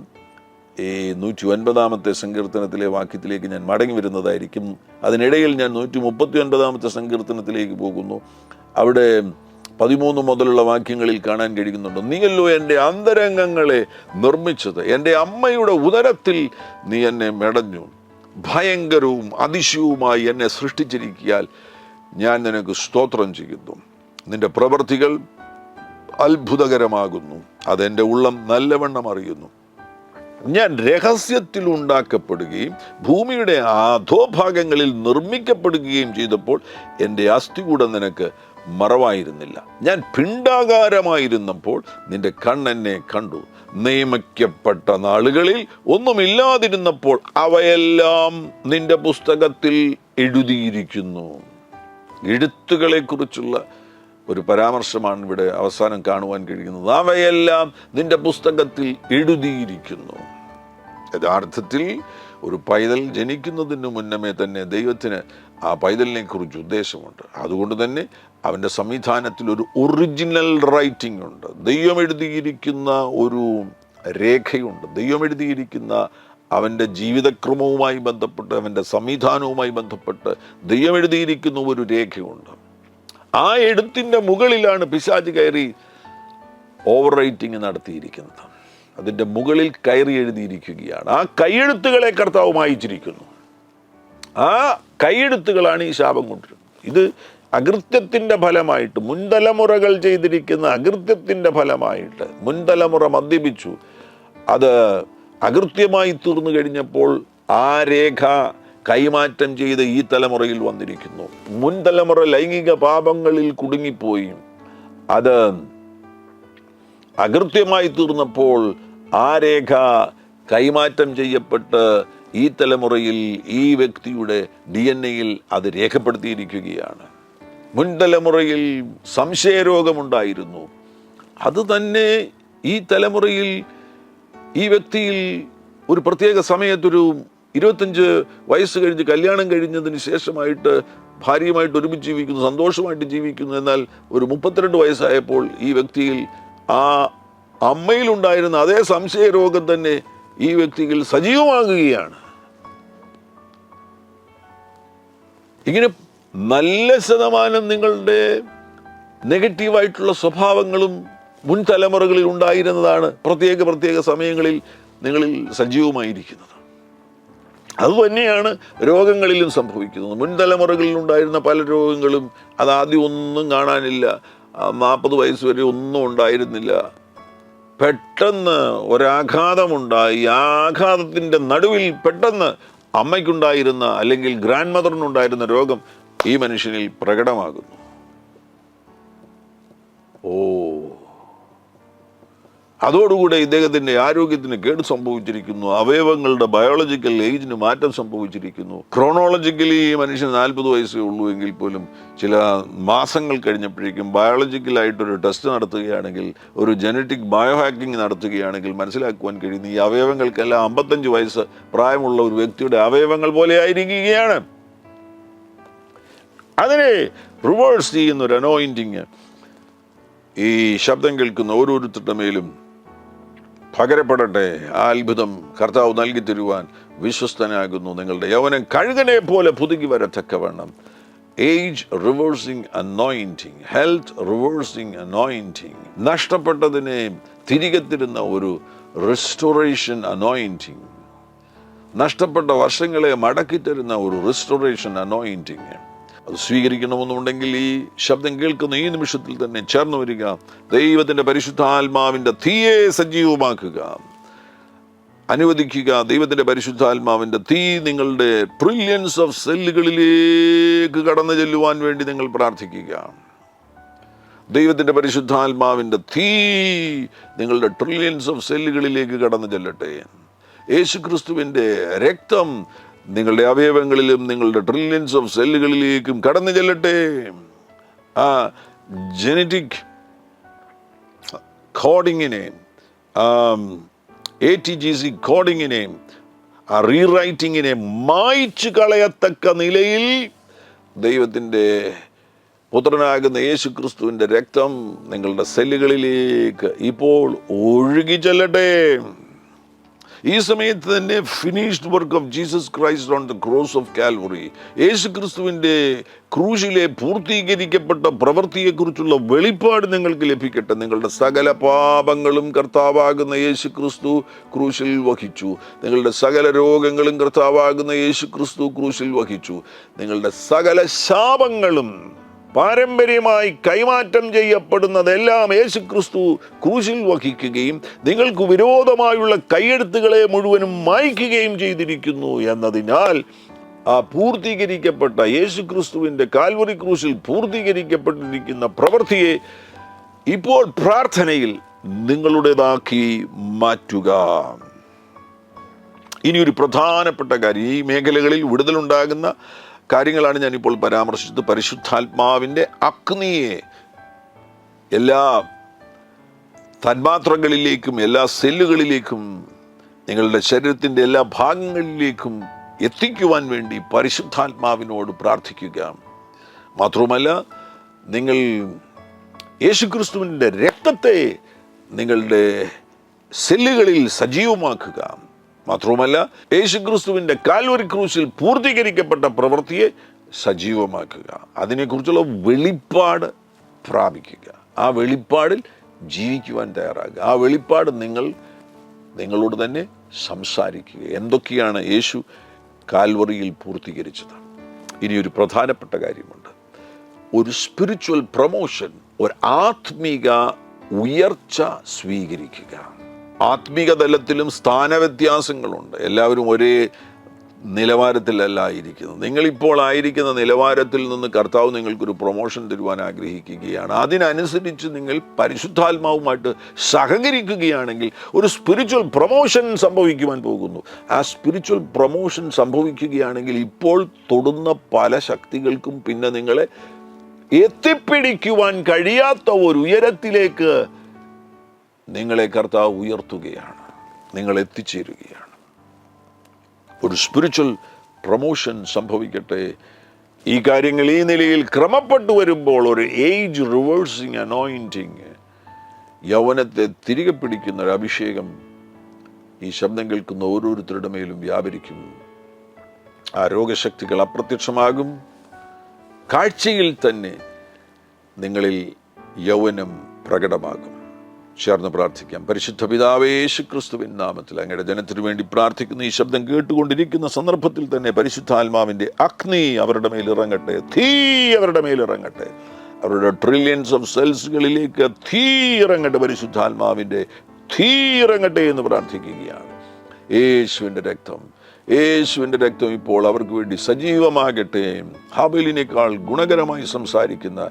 Speaker 1: ഈ 109 സങ്കീർത്തനത്തിലെ വാക്യത്തിലേക്ക് ഞാൻ മടങ്ങി വരുന്നതായിരിക്കും. അതിനിടയിൽ ഞാൻ 139 സങ്കീർത്തനത്തിലേക്ക് പോകുന്നു. അവിടെ 13 മുതലുള്ള വാക്യങ്ങളിൽ കാണാൻ കഴിയുന്നുണ്ട്. നീയല്ലോ എൻ്റെ അന്തരംഗങ്ങളെ നിർമ്മിച്ചത്, എൻ്റെ അമ്മയുടെ ഉദരത്തിൽ നീ എന്നെ മെടഞ്ഞു. ഭയങ്കരവും അതിശയവുമായി എന്നെ സൃഷ്ടിച്ചിരിക്കാൻ ഞാൻ നിനക്ക് സ്തോത്രം ചെയ്യുന്നു. നിന്റെ പ്രവൃത്തികൾ അത്ഭുതകരമാകുന്നു, അതെൻ്റെ ഉള്ളം നല്ലവണ്ണം അറിയുന്നു. ഞാൻ രഹസ്യത്തിൽ ഉണ്ടാക്കപ്പെടുകയും ഭൂമിയുടെ അധോഭാഗങ്ങളിൽ നിർമ്മിക്കപ്പെടുകയും ചെയ്തപ്പോൾ എൻ്റെ അസ്ഥികൂടം നിനക്ക് മറവായിരുന്നില്ല. ഞാൻ പിണ്ഡാകാരമായിരുന്നപ്പോൾ നിന്റെ കണ്ണെന്നെ കണ്ടു. നിയമിക്കപ്പെട്ട നാളുകളിൽ ഒന്നുമില്ലാതിരുന്നപ്പോൾ അവയെല്ലാം നിന്റെ പുസ്തകത്തിൽ എഴുതിയിരിക്കുന്നു. എഴുത്തുകളെ കുറിച്ചുള്ള ഒരു പരാമർശമാണ് ഇവിടെ അവസാനം കാണുവാൻ കഴിയുന്നത്. അവയെല്ലാം നിന്റെ പുസ്തകത്തിൽ എഴുതിയിരിക്കുന്നു. യഥാർത്ഥത്തിൽ ഒരു പൈതൽ ജനിക്കുന്നതിന് മുന്നമേ തന്നെ ദൈവത്തിന് ആ പൈതലിനെ കുറിച്ച് ഉദ്ദേശമുണ്ട്. അതുകൊണ്ട് തന്നെ അവൻ്റെ സംവിധാനത്തിൽ ഒരു ഒറിജിനൽ റൈറ്റിംഗ് ഉണ്ട്. ദൈവം എഴുതിയിരിക്കുന്ന ഒരു രേഖയുണ്ട്. ദൈവം എഴുതിയിരിക്കുന്ന അവൻ്റെ ജീവിതക്രമവുമായി ബന്ധപ്പെട്ട്, അവൻ്റെ സംവിധാനവുമായി ബന്ധപ്പെട്ട് ദൈവം എഴുതിയിരിക്കുന്ന ഒരു രേഖയുണ്ട്. ആ എഴുത്തിൻ്റെ മുകളിലാണ് പിശാച് കയറി ഓവർ റൈറ്റിംഗ് നടത്തിയിരിക്കുന്നത്. അതിൻ്റെ മുകളിൽ കയറി എഴുതിയിരിക്കുകയാണ്. ആ കൈയെഴുത്തുകളെ കർത്താവ് മായിച്ചിരിക്കുന്നു. ആ കൈയെഴുത്തുകളാണ് ഈ ശാപം കൊണ്ടിരുന്നത്. ഇത് അകൃത്യത്തിൻ്റെ ഫലമായിട്ട്, മുൻതലമുറകൾ ചെയ്തിരിക്കുന്ന അകൃത്യത്തിൻ്റെ ഫലമായിട്ട് മുൻതലമുറ മദ്യപിച്ചു. അത് അകൃത്യമായി തീർന്നു കഴിഞ്ഞപ്പോൾ ആ രേഖ കൈമാറ്റം ചെയ്ത് ഈ തലമുറയിൽ വന്നിരിക്കുന്നു. മുൻതലമുറ ലൈംഗിക പാപങ്ങളിൽ കുടുങ്ങിപ്പോയി. അത് അകൃത്യമായി തീർന്നപ്പോൾ ആ രേഖ കൈമാറ്റം ചെയ്യപ്പെട്ട് ഈ തലമുറയിൽ ഈ വ്യക്തിയുടെ DNA-യിൽ അത് രേഖപ്പെടുത്തിയിരിക്കുകയാണ്. മുൻതലമുറയിൽ സംശയരോഗമുണ്ടായിരുന്നു. അത് തന്നെ ഈ തലമുറയിൽ ഈ വ്യക്തിയിൽ ഒരു പ്രത്യേക സമയത്തൊരു 25 വയസ്സ് കഴിഞ്ഞ് കല്യാണം കഴിഞ്ഞതിന് ശേഷമായിട്ട് ഭാര്യയുമായിട്ട് ഒരുമിച്ച് ജീവിക്കുന്നു, സന്തോഷമായിട്ട് ജീവിക്കുന്നു. എന്നാൽ ഒരു 32 വയസ്സായപ്പോൾ ഈ വ്യക്തിയിൽ ആ അമ്മയിലുണ്ടായിരുന്ന അതേ സംശയരോഗം തന്നെ ഈ വ്യക്തിയിൽ സജീവമാകുകയാണ്. ഇങ്ങനെ നല്ല ശതമാനം നിങ്ങളുടെ നെഗറ്റീവായിട്ടുള്ള സ്വഭാവങ്ങളും മുൻ തലമുറകളിൽ ഉണ്ടായിരുന്നതാണ് പ്രത്യേക സമയങ്ങളിൽ നിങ്ങളിൽ സജീവമായിരിക്കുന്നത്. അതുതന്നെയാണ് രോഗങ്ങളിലും സംഭവിക്കുന്നത്. മുൻ തലമുറകളിൽ ഉണ്ടായിരുന്ന പല രോഗങ്ങളും അതാദ്യം ഒന്നും കാണാനില്ല, 40 വയസ്സ് വരെ ഒന്നും ഉണ്ടായിരുന്നില്ല. പെട്ടെന്ന് ഒരാഘാതമുണ്ടായി. ആ ആഘാതത്തിൻ്റെ നടുവിൽ പെട്ടെന്ന് അമ്മയ്ക്കുണ്ടായിരുന്ന അല്ലെങ്കിൽ ഗ്രാൻഡ് മദറിനുണ്ടായിരുന്ന രോഗം ഈ മനുഷ്യനിൽ പ്രകടമാകുന്നു. അതോടുകൂടെ ഇദ്ദേഹത്തിൻ്റെ ആരോഗ്യത്തിന് കേട് സംഭവിച്ചിരിക്കുന്നു. അവയവങ്ങളുടെ ബയോളജിക്കൽ ഏജിന് മാറ്റം സംഭവിച്ചിരിക്കുന്നു. ക്രോണോളജിക്കലി ഈ മനുഷ്യന് 40 വയസ്സേ ഉള്ളൂ എങ്കിൽ പോലും ചില മാസങ്ങൾ കഴിഞ്ഞപ്പോഴേക്കും ബയോളജിക്കലായിട്ടൊരു ടെസ്റ്റ് നടത്തുകയാണെങ്കിൽ, ഒരു ജനറ്റിക് ബയോ ഹാക്കിംഗ് നടത്തുകയാണെങ്കിൽ മനസ്സിലാക്കുവാൻ കഴിയുന്നു ഈ അവയവങ്ങൾക്കെല്ലാം 55 വയസ്സ് പ്രായമുള്ള ഒരു വ്യക്തിയുടെ അവയവങ്ങൾ പോലെ ആയിരിക്കുകയാണ്. അതിനെ റിവേഴ്സ് ചെയ്യുന്നൊരു അനോയിൻറ്റിങ് ഈ ശബ്ദം കേൾക്കുന്ന ഓരോരുത്തരുടെ മേലും പകരപ്പെടട്ടെ. ആ അത്ഭുതം കർത്താവ് നൽകി തരുവാൻ വിശ്വസ്തനാകുന്നു. നിങ്ങളുടെ യൗവനം കഴുകനെ പോലെ പുതുക്കി വരത്തക്കവണ്ണം age reversing anointing, health reversing anointing, നഷ്ടപ്പെട്ടതിനെ തിരികെ തരുന്ന ഒരു റിസ്റ്റോറേഷൻ അനോയിൻറ്റിങ്, നഷ്ടപ്പെട്ട വർഷങ്ങളെ മടക്കി തരുന്ന ഒരു റിസ്റ്റോറേഷൻ അനോയിൻറ്റിങ്, അത് സ്വീകരിക്കണമെന്നുണ്ടെങ്കിൽ ഈ ശബ്ദം കേൾക്കുന്ന ഈ നിമിഷത്തിൽ തന്നെ ചേർന്ന് വരിക. ദൈവത്തിൻ്റെ പരിശുദ്ധാത്മാവിൻ്റെ തീയെ സജീവമാക്കുക, അനുവദിക്കുക. ദൈവത്തിൻ്റെ പരിശുദ്ധാത്മാവിൻ്റെ തീ നിങ്ങളുടെ ട്രില്യൺസ് ഓഫ് സെല്ലുകളിലേക്ക് കടന്നു ചെല്ലുവാൻ വേണ്ടി നിങ്ങൾ പ്രാർത്ഥിക്കുക. ദൈവത്തിൻ്റെ പരിശുദ്ധാത്മാവിൻ്റെ തീ നിങ്ങളുടെ ട്രില്യൺസ് ഓഫ് സെല്ലുകളിലേക്ക് കടന്നു ചെല്ലട്ടെ. യേശുക്രിസ്തുവിൻ്റെ രക്തം നിങ്ങളുടെ അവയവങ്ങളിലും നിങ്ങളുടെ ട്രില്യൺസ് ഓഫ് സെല്ലുകളിലേക്കും കടന്നു ചെല്ലട്ടെ. ആ ജനറ്റിക് കോഡിങ്ങിനെ, ATGC കോഡിങ്ങിനെ, ആ റീറൈറ്റിങ്ങിനെ മായ്ച്ചു കളയത്തക്ക നിലയിൽ ദൈവത്തിൻ്റെ പുത്രനാകുന്ന യേശുക്രിസ്തുവിൻ്റെ രക്തം നിങ്ങളുടെ സെല്ലുകളിലേക്ക് ഇപ്പോൾ ഒഴുകി ചെല്ലട്ടെ. ഈ സമയത്ത് തന്നെ finished work of Jesus Christ on the cross of Calvary, യേശുക്രിസ്തുവിൻ്റെ ക്രൂശിലെ പൂർത്തീകരിക്കപ്പെട്ട പ്രവൃത്തിയെക്കുറിച്ചുള്ള വെളിപ്പാട് നിങ്ങൾക്ക് ലഭിക്കട്ടെ. നിങ്ങളുടെ സകല പാപങ്ങളും കർത്താവാകുന്ന യേശുക്രിസ്തു ക്രൂശിൽ വഹിച്ചു. നിങ്ങളുടെ സകല രോഗങ്ങളും കർത്താവാകുന്ന യേശുക്രിസ്തു ക്രൂശിൽ വഹിച്ചു. നിങ്ങളുടെ സകല ശാപങ്ങളും പാരമ്പര്യമായി കൈമാറ്റം ചെയ്യപ്പെടുന്നതെല്ലാം യേശുക്രിസ്തു ക്രൂശിൽ വഹിക്കുകയും നിങ്ങൾക്ക് വിരോധമായുള്ള കൈയെഴുത്തുകളെ മുഴുവനും മായ്ക്കുകയും ചെയ്തിരിക്കുന്നു എന്നതിനാൽ ആ പൂർത്തീകരിക്കപ്പെട്ട യേശുക്രിസ്തുവിൻ്റെ കാൽവറി ക്രൂശിൽ പൂർത്തീകരിക്കപ്പെട്ടിരിക്കുന്ന പ്രവൃത്തിയെ ഇപ്പോൾ പ്രാർത്ഥനയിൽ നിങ്ങളുടേതാക്കി മാറ്റുക. ഇനിയൊരു പ്രധാനപ്പെട്ട കാര്യം, ഈ മേഖലകളിൽ വിടുതലുണ്ടാകുന്ന കാര്യങ്ങളാണ് ഞാനിപ്പോൾ പരാമർശിച്ചത്. പരിശുദ്ധാത്മാവിൻ്റെ അഗ്നിയെ എല്ലാ തന്മാത്രകളിലേക്കും എല്ലാ സെല്ലുകളിലേക്കും നിങ്ങളുടെ ശരീരത്തിൻ്റെ എല്ലാ ഭാഗങ്ങളിലേക്കും എത്തിക്കുവാൻ വേണ്ടി പരിശുദ്ധാത്മാവിനോട് പ്രാർത്ഥിക്കുക. മാത്രവുമല്ല, നിങ്ങൾ യേശുക്രിസ്തുവിൻ്റെ രക്തത്തെ നിങ്ങളുടെ സെല്ലുകളിൽ സജീവമാക്കുക. മാത്രവുമല്ല, യേശുക്രിസ്തുവിൻ്റെ കാൽവരി ക്രൂശിൽ പൂർത്തീകരിക്കപ്പെട്ട പ്രവൃത്തിയെ സജീവമാക്കുക. അതിനെക്കുറിച്ചുള്ള വെളിപ്പാട് പ്രാപിക്കുക. ആ വെളിപ്പാടിൽ ജീവിക്കുവാൻ തയ്യാറാകുക. ആ വെളിപ്പാട് നിങ്ങളോട് തന്നെ സംസാരിക്കുക. എന്തൊക്കെയാണ് യേശു കാൽവറിയിൽ പൂർത്തീകരിച്ചത്? ഇനിയൊരു പ്രധാനപ്പെട്ട കാര്യമുണ്ട്. ഒരു സ്പിരിച്വൽ പ്രൊമോഷൻ, ഒരു ആത്മീക ഉയർച്ച സ്വീകരിക്കുക. ആത്മീക തലത്തിലും സ്ഥാനവ്യത്യാസങ്ങളുണ്ട്. എല്ലാവരും ഒരേ നിലവാരത്തിലല്ല ഇരിക്കുന്നത്. നിങ്ങളിപ്പോൾ ആയിരിക്കുന്ന നിലവാരത്തിൽ നിന്ന് കർത്താവ് നിങ്ങൾക്കൊരു പ്രൊമോഷൻ തരുവാൻ ആഗ്രഹിക്കുകയാണ്. അതിനനുസരിച്ച് നിങ്ങൾ പരിശുദ്ധാത്മാവുമായിട്ട് സഹകരിക്കുകയാണെങ്കിൽ ഒരു സ്പിരിച്വൽ പ്രൊമോഷൻ സംഭവിക്കുവാൻ പോകുന്നു. ആ സ്പിരിച്വൽ പ്രൊമോഷൻ സംഭവിക്കുകയാണെങ്കിൽ ഇപ്പോൾ തൊടുന്ന പല ശക്തികൾക്കും പിന്നെ നിങ്ങളെ എത്തിപ്പിടിക്കുവാൻ കഴിയാത്ത ഒരു ഉയരത്തിലേക്ക് നിങ്ങളെ കർത്താവ് ഉയർത്തുകയാണ്, നിങ്ങൾ എത്തിച്ചേരുകയാണ്. ഒരു സ്പിരിച്വൽ പ്രൊമോഷൻ സംഭവിക്കട്ടെ. ഈ കാര്യങ്ങൾ ഈ നിലയിൽ ക്രമപ്പെട്ടു വരുമ്പോൾ ഒരു ഏജ് റിവേഴ്സിങ് അനോയിൻറ്റിങ്, യൗവനത്തെ തിരികെ പിടിക്കുന്ന ഒരു അഭിഷേകം ഈ ശബ്ദം കേൾക്കുന്ന ഓരോരുത്തരുടെ മേലും വ്യാപരിക്കും. ആ രോഗശക്തികൾ അപ്രത്യക്ഷമാകും. കാഴ്ചയിൽ തന്നെ നിങ്ങളിൽ യൗവനം പ്രകടമാകും. ചേർന്ന് പ്രാർത്ഥിക്കാം. പരിശുദ്ധ പിതാവേ, യേശുക്രിസ്തുവിൻ നാമത്തിൽ അങ്ങയുടെ ജനത്തിനു വേണ്ടി പ്രാർത്ഥിക്കുന്ന ഈ ശബ്ദം കേട്ടുകൊണ്ടിരിക്കുന്ന സന്ദർഭത്തിൽ തന്നെ പരിശുദ്ധാത്മാവിൻ്റെ അഗ്നി അവരുടെ മേൽ ഇറങ്ങട്ടെ, തീ അവരുടെ മേൽ ഇറങ്ങട്ടെ. അവരുടെ ട്രില്യൺസ് ഓഫ് സെൽസുകളിലേക്ക് തീ ഇറങ്ങട്ടെ, പരിശുദ്ധാത്മാവിൻ്റെ തീ ഇറങ്ങട്ടെ എന്ന് പ്രാർത്ഥിക്കുകയാണ്. യേശുവിൻ്റെ രക്തം ഇപ്പോൾ അവർക്ക് വേണ്ടി സജീവമാകട്ടെ. ഹാബേലിനേക്കാൾ ഗുണകരമായി സംസാരിക്കുന്ന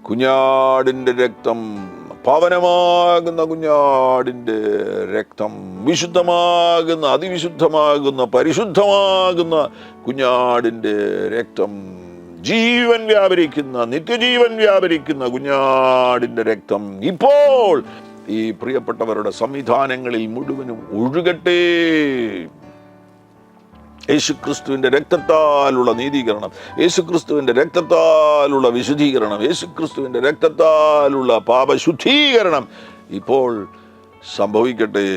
Speaker 1: കുഞ്ഞാടിൻ്റെ രക്തം, പാവനമാകുന്ന കുഞ്ഞാടിൻ്റെ രക്തം, വിശുദ്ധമാകുന്ന, അതിവിശുദ്ധമാകുന്ന, പരിശുദ്ധമാകുന്ന കുഞ്ഞാടിൻ്റെ രക്തം, ജീവൻ വ്യാപരിക്കുന്ന, നിത്യജീവൻ വ്യാപരിക്കുന്ന കുഞ്ഞാടിൻ്റെ രക്തം ഇപ്പോൾ ഈ പ്രിയപ്പെട്ടവരുടെ സംവിധാനങ്ങളിൽ മുഴുവനും ഒഴുകട്ടെ. യേശുക്രിസ്തുവിൻ്റെ രക്തത്താലുള്ള നീതീകരണം, യേശുക്രിസ്തുവിൻ്റെ രക്തത്താലുള്ള വിശുദ്ധീകരണം, യേശുക്രിസ്തുവിൻ്റെ രക്തത്താലുള്ള പാപശുദ്ധീകരണം ഇപ്പോൾ സംഭവിക്കട്ടെ.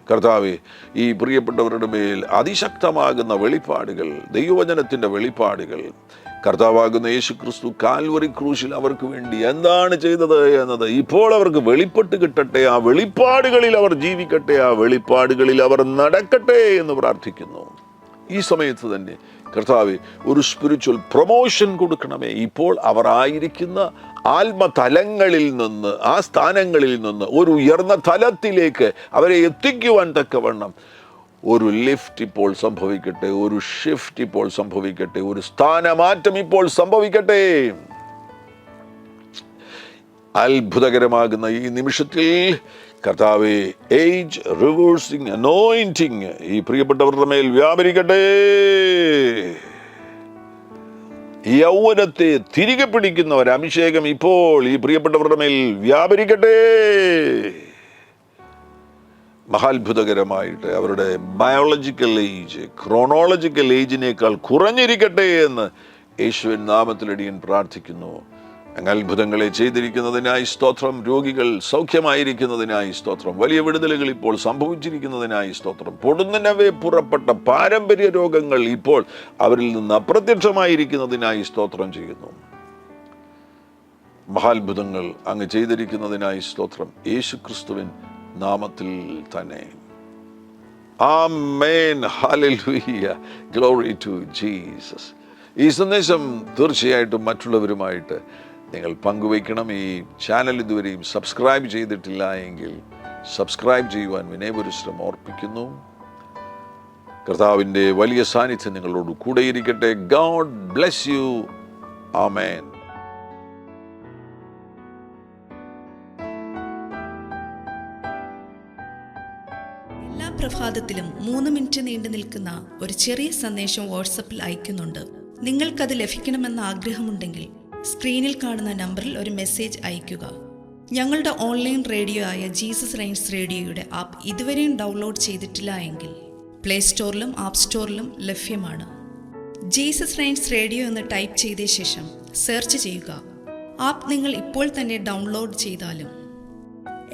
Speaker 1: കർത്താവേ, ഈ പ്രിയപ്പെട്ടവരുടെ മേൽ അതിശക്തമാകുന്ന വെളിപ്പാടുകൾ, ദൈവവചനത്തിൻ്റെ വെളിപ്പാടുകൾ, കർത്താവാകുന്ന യേശുക്രിസ്തു കാൽവറി ക്രൂശിൽ അവർക്ക് വേണ്ടി എന്താണ് ചെയ്തത് എന്നത് ഇപ്പോൾ അവർക്ക് വെളിപ്പെട്ട് കിട്ടട്ടെ. ആ വെളിപ്പാടുകളിൽ അവർ ജീവിക്കട്ടെ, ആ വെളിപ്പാടുകളിൽ അവർ നടക്കട്ടെ എന്ന് പ്രാർത്ഥിക്കുന്നു. ഈ സമയത്ത് തന്നെ കർത്താവേ, ഒരു സ്പിരിച്വൽ പ്രൊമോഷൻ കൊടുക്കണമേ. ഇപ്പോൾ അവർ ആയിരിക്കുന്ന ആത്മതലങ്ങളിൽ നിന്ന്, ആ സ്ഥാനങ്ങളിൽ നിന്ന് ഒരു ഉയർന്ന തലത്തിലേക്ക് അവരെ എത്തിക്കുവാൻ തക്കവണ്ണം ഒരു ലിഫ്റ്റ് ഇപ്പോൾ സംഭവിക്കട്ടെ, ഒരു ഷിഫ്റ്റ് ഇപ്പോൾ സംഭവിക്കട്ടെ, ഒരു സ്ഥാനമാറ്റം ഇപ്പോൾ സംഭവിക്കട്ടെ. അത്ഭുതകരമാകുന്ന ഈ നിമിഷത്തിൽ കർത്താവേ, ഏജ് റിവേഴ്സിംഗ് അനോയിന്റിങ് ഈ പ്രിയപ്പെട്ടവരുടെ മേൽ വ്യാപരിക്കട്ടെ. യൗവനത്തെ തിരികെ പിടിക്കുന്ന ഒരു അഭിഷേകം ഇപ്പോൾ ഈ പ്രിയപ്പെട്ടവരുടെ മേൽ വ്യാപരിക്കട്ടെ. മഹാത്ഭുതകരമായിട്ട് അവരുടെ ബയോളജിക്കൽ ഏജ് ക്രോണോളജിക്കൽ ഏജിനേക്കാൾ കുറഞ്ഞിരിക്കട്ടെ എന്ന് യേശുവിൻ നാമത്തിലടിയൻ പ്രാർത്ഥിക്കുന്നു. അങ്ങ് അത്ഭുതങ്ങളെ ചെയ്തിരിക്കുന്നതിനായി സ്തോത്രം. രോഗികൾ സൗഖ്യമായിരിക്കുന്നതിനായി സ്തോത്രം. വലിയ വിടുതലുകൾ ഇപ്പോൾ സംഭവിച്ചിരിക്കുന്നതിനായി സ്തോത്രം. പൊടുന്നനവേ പുറപ്പെട്ട പാരമ്പര്യ രോഗങ്ങൾ ഇപ്പോൾ അവരിൽ നിന്ന് അപ്രത്യക്ഷമായിരിക്കുന്നതിനായി സ്തോത്രം ചെയ്യുന്നു. മഹാത്ഭുതങ്ങൾ അങ്ങ് ചെയ്തിരിക്കുന്നതിനായി സ്തോത്രം. യേശു ക്രിസ്തുവിൻ നാമത്തിൽ തന്നെ. ആമേൻ. ഹല്ലേലൂയ. Glory to Jesus. ഈ സന്ദേശം തീർച്ചയായിട്ടും മറ്റുള്ളവരുമായിട്ട് നിങ്ങൾ പങ്കുവയ്ക്കണം. ഈ ചാനൽ ഇതുവരെയും സബ്സ്ക്രൈബ് ചെയ്തിട്ടില്ല എങ്കിൽ സബ്സ്ക്രൈബ് ചെയ്യുവാൻ വിനയപുരസ്സരം ഓർപ്പിക്കുന്നു. കർത്താവിൻ്റെ വലിയ സാന്നിധ്യം നിങ്ങളോട് കൂടെയിരിക്കട്ടെ. God bless you. ആമേൻ.
Speaker 2: എല്ലാ പ്രഭാതത്തിലും 3 മിനിറ്റ് നീണ്ടു നിൽക്കുന്ന ഒരു ചെറിയ സന്ദേശം വാട്സപ്പിൽ അയക്കുന്നുണ്ട്. നിങ്ങൾക്കത് ലഭിക്കണമെന്ന ആഗ്രഹമുണ്ടെങ്കിൽ സ്ക്രീനിൽ കാണുന്ന നമ്പറിൽ ഒരു മെസ്സേജ് അയയ്ക്കുക. ഞങ്ങളുടെ ഓൺലൈൻ റേഡിയോ ആയ ജീസസ് റെയിൻസ് റേഡിയോയുടെ ആപ്പ് ഇതുവരെയും ഡൗൺലോഡ് ചെയ്തിട്ടില്ല എങ്കിൽ പ്ലേ സ്റ്റോറിലും ആപ്പ് സ്റ്റോറിലും ലഭ്യമാണ്. ജീസസ് റെയിൻസ് റേഡിയോ എന്ന് ടൈപ്പ് ചെയ്ത ശേഷം സെർച്ച് ചെയ്യുക. ആപ്പ് നിങ്ങൾ ഇപ്പോൾ തന്നെ ഡൗൺലോഡ് ചെയ്താലും.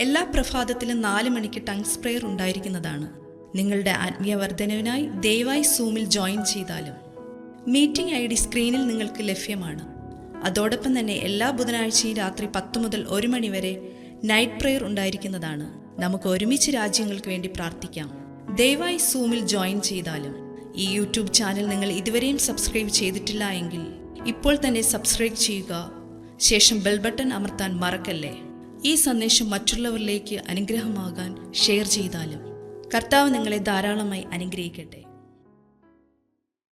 Speaker 2: എല്ലാ പ്രഭാതത്തിലും 4 മണിക്ക് ടങ്സ് പ്രെയർ ഉണ്ടായിരിക്കുന്നതാണ്. നിങ്ങളുടെ ആത്മീയ വർധനവിനായി ദയവായി സൂമിൽ ജോയിൻ ചെയ്താലും. മീറ്റിംഗ് ID സ്ക്രീനിൽ നിങ്ങൾക്ക് ലഭ്യമാണ്. അതോടൊപ്പം തന്നെ എല്ലാ ബുധനാഴ്ചയും രാത്രി 10 മുതൽ 1 മണി വരെ നൈറ്റ് പ്രെയർ ഉണ്ടായിരിക്കുന്നതാണ്. നമുക്ക് ഒരുമിച്ച് രാജ്യങ്ങൾക്ക് വേണ്ടി പ്രാർത്ഥിക്കാം. ദയവായി സൂമിൽ ജോയിൻ ചെയ്താലും. ഈ യൂട്യൂബ് ചാനൽ നിങ്ങൾ ഇതുവരെയും സബ്സ്ക്രൈബ് ചെയ്തിട്ടില്ല എങ്കിൽ ഇപ്പോൾ തന്നെ സബ്സ്ക്രൈബ് ചെയ്യുക. ശേഷം ബെൽ ബട്ടൺ അമർത്താൻ മറക്കല്ലേ. ഈ സന്ദേശം മറ്റുള്ളവരിലേക്ക് അനുഗ്രഹമാകാൻ ഷെയർ ചെയ്താലും. കർത്താവ് നിങ്ങളെ ധാരാളമായി അനുഗ്രഹിക്കട്ടെ.